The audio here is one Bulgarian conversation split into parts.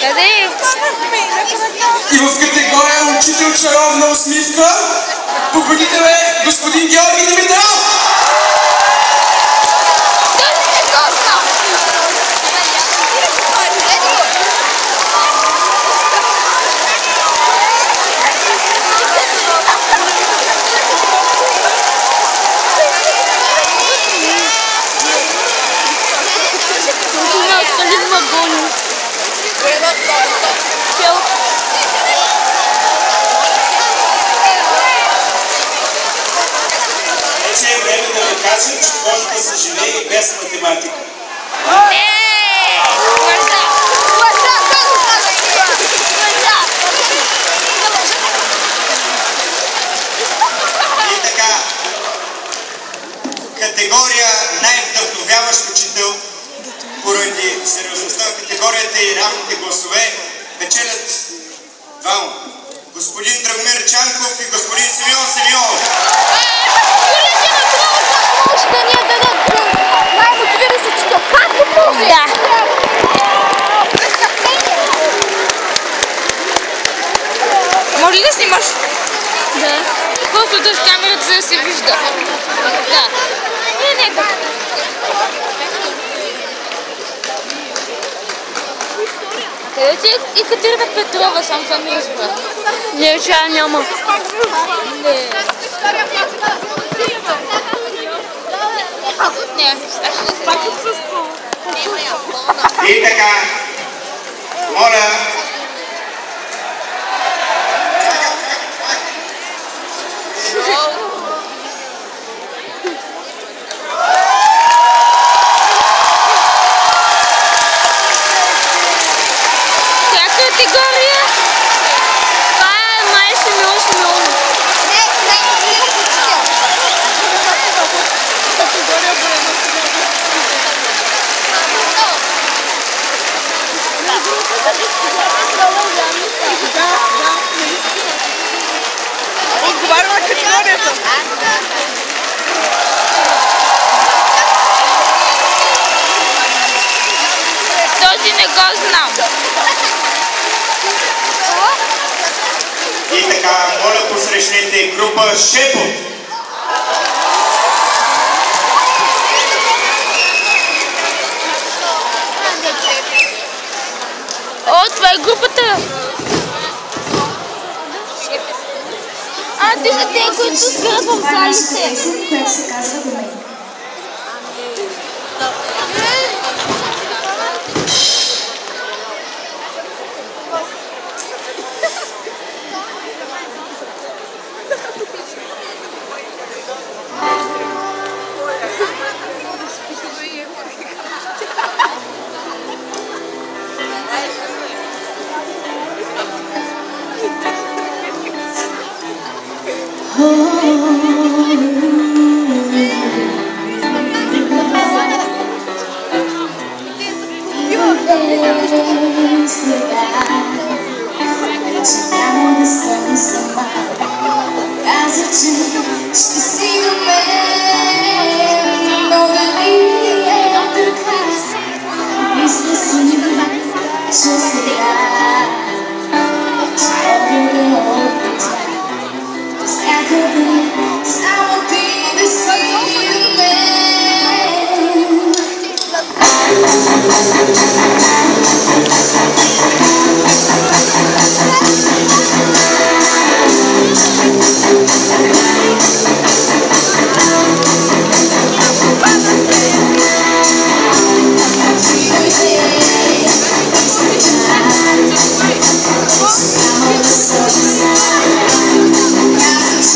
Къде? И в категория учител чаровна усмивка победител е господин Георги Димитров! Вече е време да ви кажа, че може да се живее и без математика. И така, категория най-вдъхновяващ учител, поради сериозността на категорията и равните гласове, печелят двама. Господин Драгомир Чанков и господин Симеон Симеонов. Може ли да снимаш? Да. Просто дъж камерата, за да се вижда. Да. Не. Къде ти е Екатерина Петрова? Сам това ми разбра. Не, че няма. Не. И така, моля, категория? Това е май Симеон. Отговаря на категорията. Този не го знам. и така, моля посрещнете група Шепот. О, това е групата. Те са те, които спират в залите. Което се казва Домени.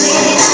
Yeah.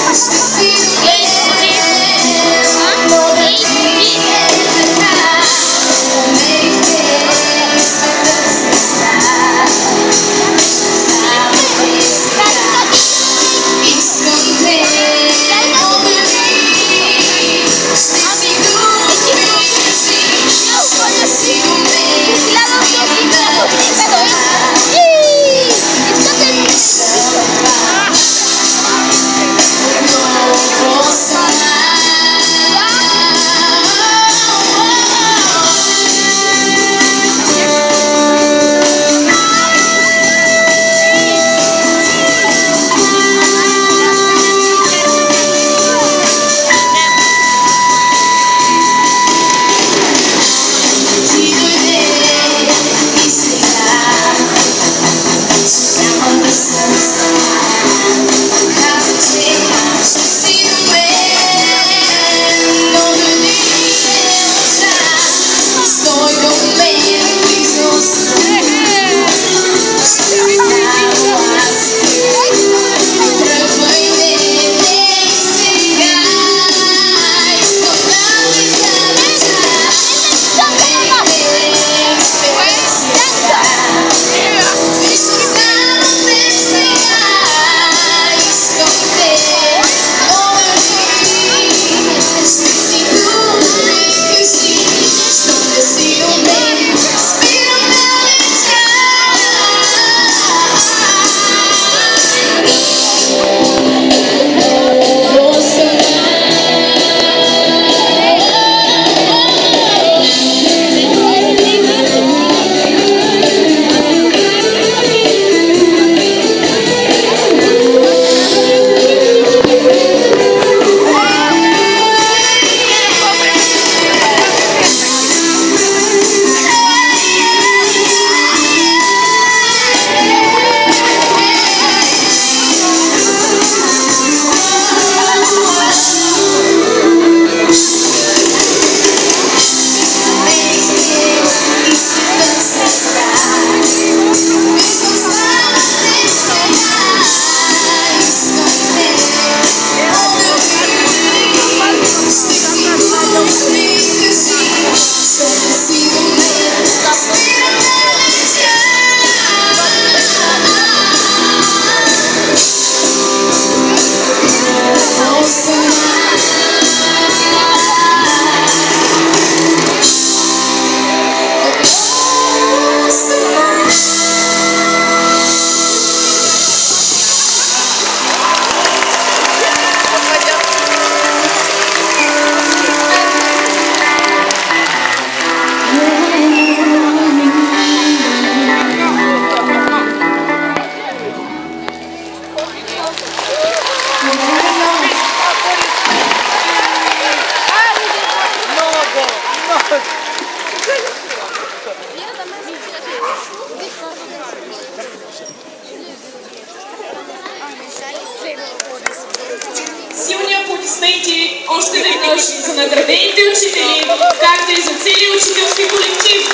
Още веднъж за наградените учители, както и за целия учителски колектив.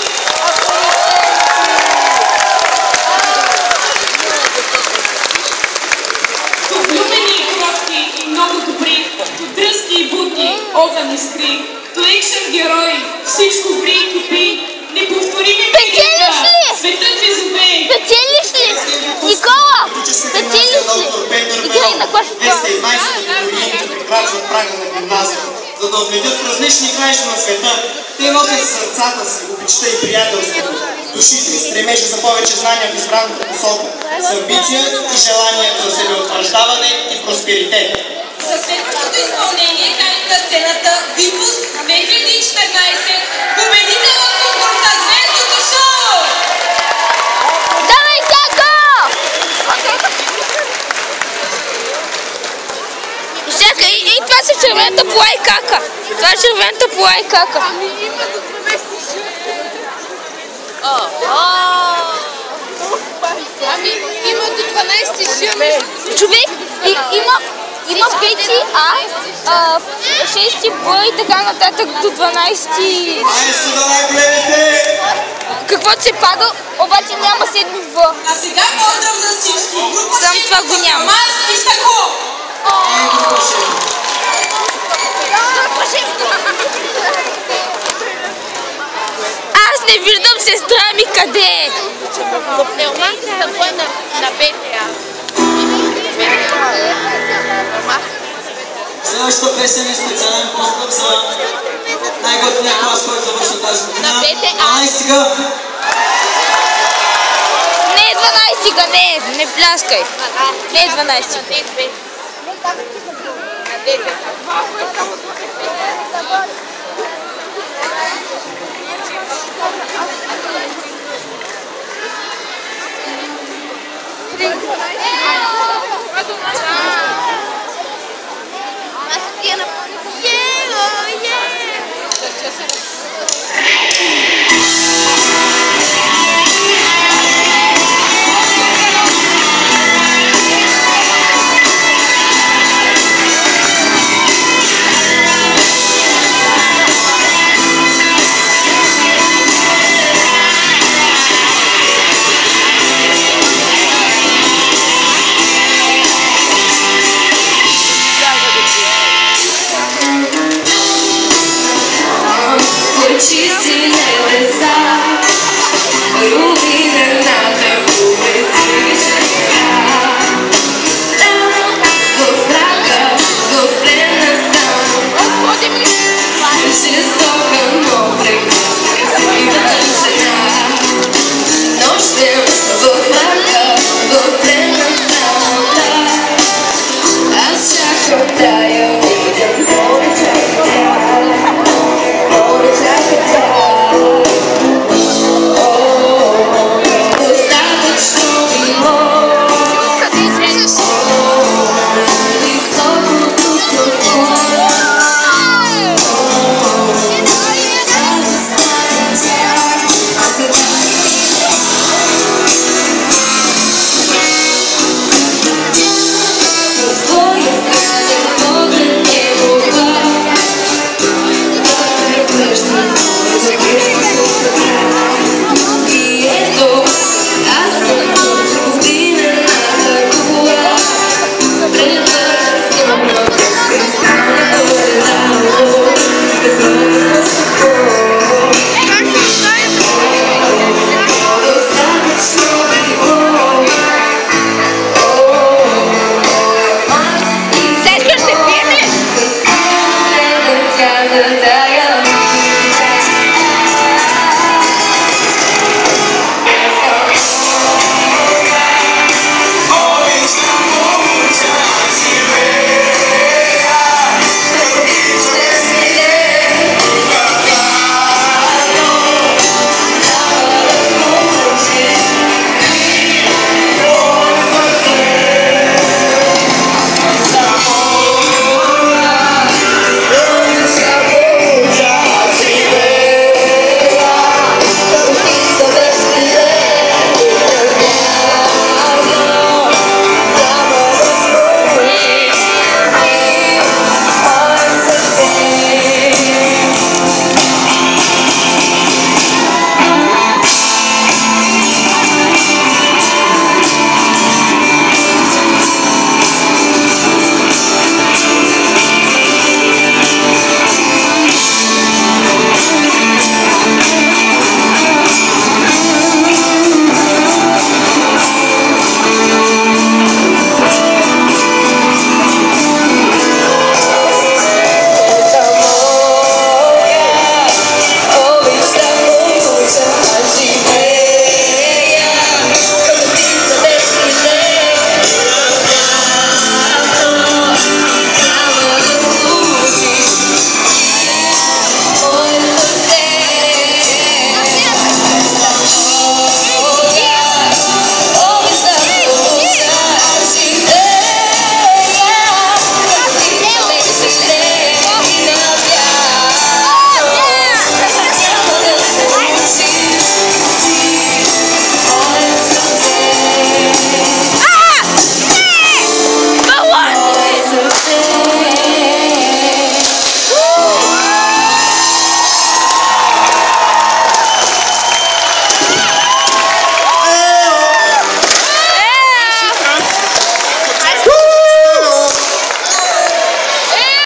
Влюбени, кротки и много добри, то дръзки и будни, огън искри, то екшен герои, всичко ври и кипи, неповторими велика, светът ви зове. Печелиш ли? Никола! Печелиш ли? Играй на клас. 220 абитуриенти прекрачват прага на гимназията, за да отведят в различни краища на света. Те носят в сърцата си обичта и приятелството, душите, стремежа за повече знания в избраната посока, с амбиция и желание за себеутвърждаване и просперитет. За следващото изпълнение каним на сцената Випуск 2014, победител в конкурса Звездното шоу! Давай, Како! Чакай, и това са червената пола и кака. Това е червената пола и кака. Ами, има до 12 жил. Човек, има 5 А, 6 Б и така нататък до 12. Ай, сюда най-големите! Каквото се пада, обаче няма 7 В. А сега поздрав за всички! Група Сам това го няма. Мас и Штако! Ай, група шеф! Аз не виждам сестра ми къде е. Пневматиката го е на БТА. Следващата песен е специален поздрав за най-готвения клас, който завърши тази година. На БТА. 12-га! Не е 12-га, не пляскай. Не е 12-га. На 9.